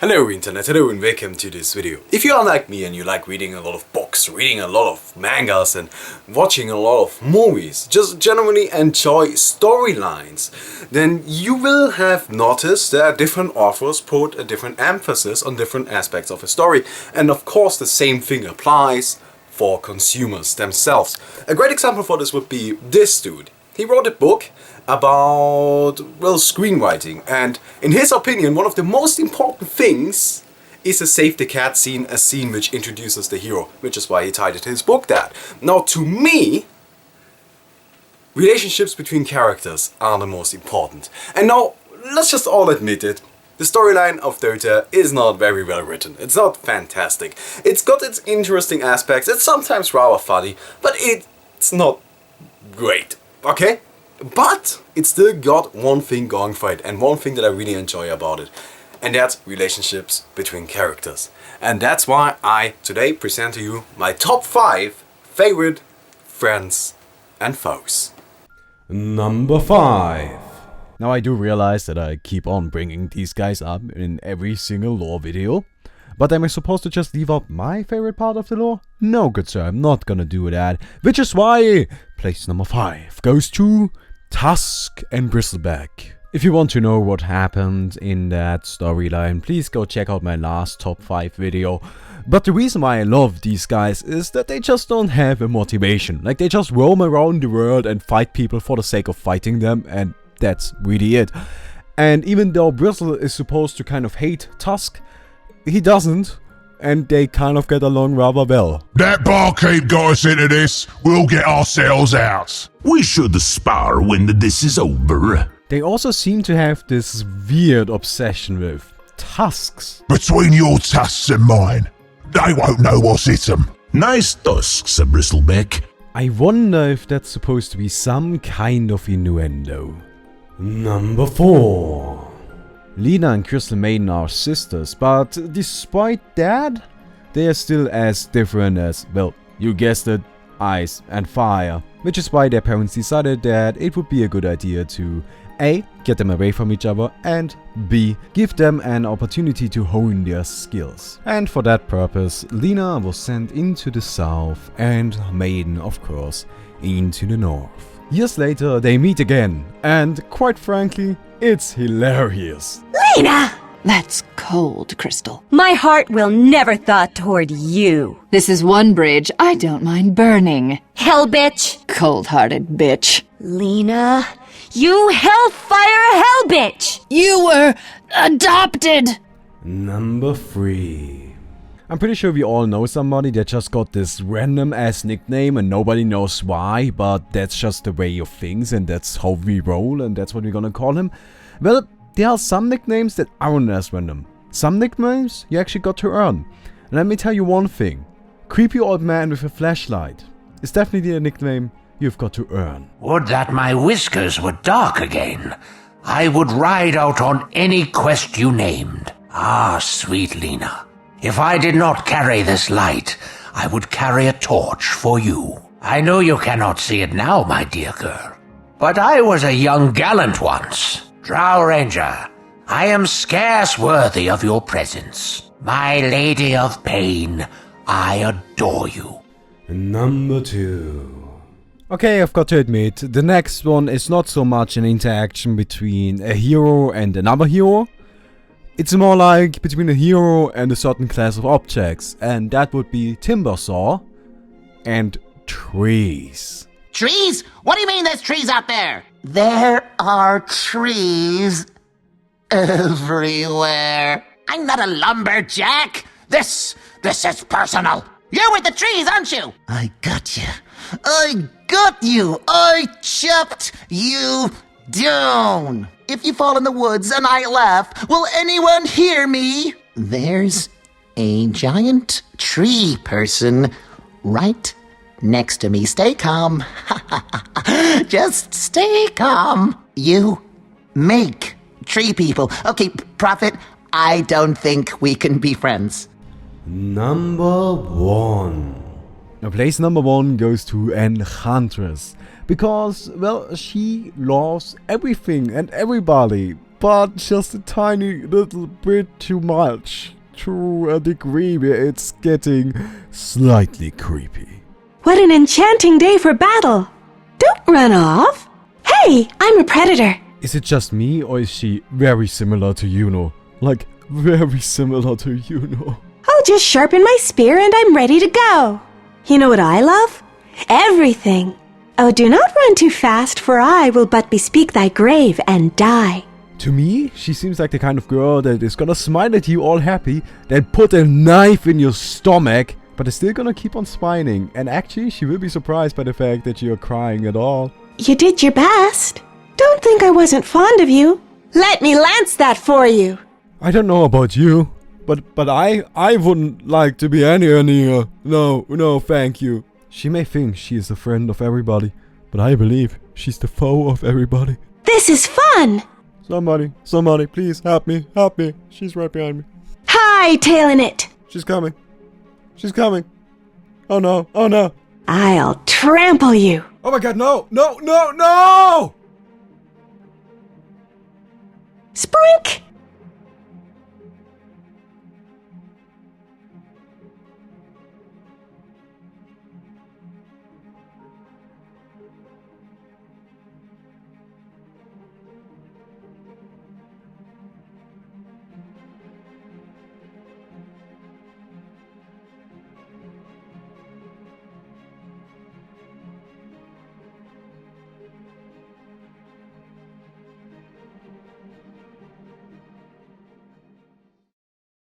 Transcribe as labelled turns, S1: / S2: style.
S1: Hello internet, hello and welcome to this video. If you are like me and you like reading a lot of books, reading a lot of mangas and watching a lot of movies, just generally enjoy storylines, then you will have noticed that different authors put a different emphasis on different aspects of a story. And of course the same thing applies for consumers themselves. A great example for this would be this dude. He wrote a book about, well, screenwriting, and in his opinion one of the most important things is a save the cat scene, a scene which introduces the hero, which is why he titled his book that. Now to me, relationships between characters are the most important. And now, let's just all admit it, the storyline of Dota is not very well written. It's not fantastic. It's got its interesting aspects, it's sometimes rather funny, but it's not great, okay? But it still got one thing going for it, and one thing that I really enjoy about it, and that's relationships between characters. And that's why I today present to you my top 5 favorite friends and foes.
S2: Number 5. Now I do realize that I keep on bringing these guys up in every single lore video, but am I supposed to just leave out my favorite part of the lore? No, good sir, I'm not gonna do that. Which is why place number 5 goes to Tusk and Bristleback. If you want to know what happened in that storyline, please go check out my last top 5 video. But the reason why I love these guys is that they just don't have a motivation. Like, they just roam around the world and fight people for the sake of fighting them, and that's really it. And even though Bristle is supposed to kind of hate Tusk, he doesn't, and they kind of get along rather well.
S3: That barkeep got us into this, we'll get ourselves out.
S4: We should spar when this is over.
S2: They also seem to have this weird obsession with tusks.
S3: Between your tusks and mine, they won't know what's hit them.
S4: Nice tusks, Bristleback.
S2: I wonder if that's supposed to be some kind of innuendo. Number 4. Lena and Crystal Maiden are sisters, but despite that, they are still as different as, well, you guessed it, ice and fire. Which is why their parents decided that it would be a good idea to A. Get them away from each other, and B. Give them an opportunity to hone their skills. And for that purpose, Lena was sent into the south and Maiden, of course, into the north. Years later, they meet again, and quite frankly, it's hilarious.
S5: Lena!
S6: That's cold, Crystal.
S5: My heart will never thaw toward you.
S6: This is one bridge I don't mind burning.
S5: Hell bitch!
S6: Cold-hearted bitch.
S5: Lena, you hellfire hell bitch!
S6: You were adopted!
S2: Number 3. I'm pretty sure we all know somebody that just got this random ass nickname and nobody knows why, but that's just the way of things and that's how we roll and that's what we're gonna call him. Well, there are some nicknames that aren't as random. Some nicknames you actually got to earn. And let me tell you one thing. Creepy old man with a flashlight is definitely a nickname you've got to earn.
S7: Would that my whiskers were dark again. I would ride out on any quest you named. Ah, sweet Lena. If I did not carry this light, I would carry a torch for you. I know you cannot see it now, my dear girl. But I was a young gallant once. Drow Ranger, I am scarce worthy of your presence. My lady of pain, I adore you.
S2: Number 2. Okay, I've got to admit, the next one is not so much an interaction between a hero and another hero. It's more like between a hero and a certain class of objects, and that would be Timbersaw and trees.
S8: Trees? What do you mean there's trees out there? There are trees everywhere. I'm not a lumberjack. This is personal. You're with the trees, aren't you? I got you. I chopped you down. If you fall in the woods and I laugh, will anyone hear me? There's a giant tree person right next to me. Stay calm. Just stay calm. You make tree people. Okay, Prophet, I don't think we can be friends.
S2: Number 1. Now, place number 1 goes to Enchantress. Because, well, she loves everything and everybody. but just a tiny little bit too much. To a degree where it's getting slightly creepy.
S5: What an enchanting day for battle! Don't run off! Hey, I'm a predator!
S2: Is it just me, or is she very similar to Yuno? Like, very similar to Yuno.
S5: I'll just sharpen my spear and I'm ready to go. You know what I love? Everything. Oh, do not run too fast, for I will but bespeak thy grave and die.
S2: To me, she seems like the kind of girl that is gonna smile at you all happy, then put a knife in your stomach, but is still gonna keep on smiling. And actually, she will be surprised by the fact that you're crying at all.
S5: You did your best. Don't think I wasn't fond of you. Let me lance that for you.
S2: I don't know about you, but I wouldn't like to be anywhere near. No, thank you. She may think she is a friend of everybody, but I believe she's the foe of everybody.
S5: This is fun.
S2: Somebody, please help me. She's right behind me.
S5: Hightailing it.
S2: She's coming. Oh no.
S5: I'll trample you.
S2: Oh my god, no!
S5: Sprink!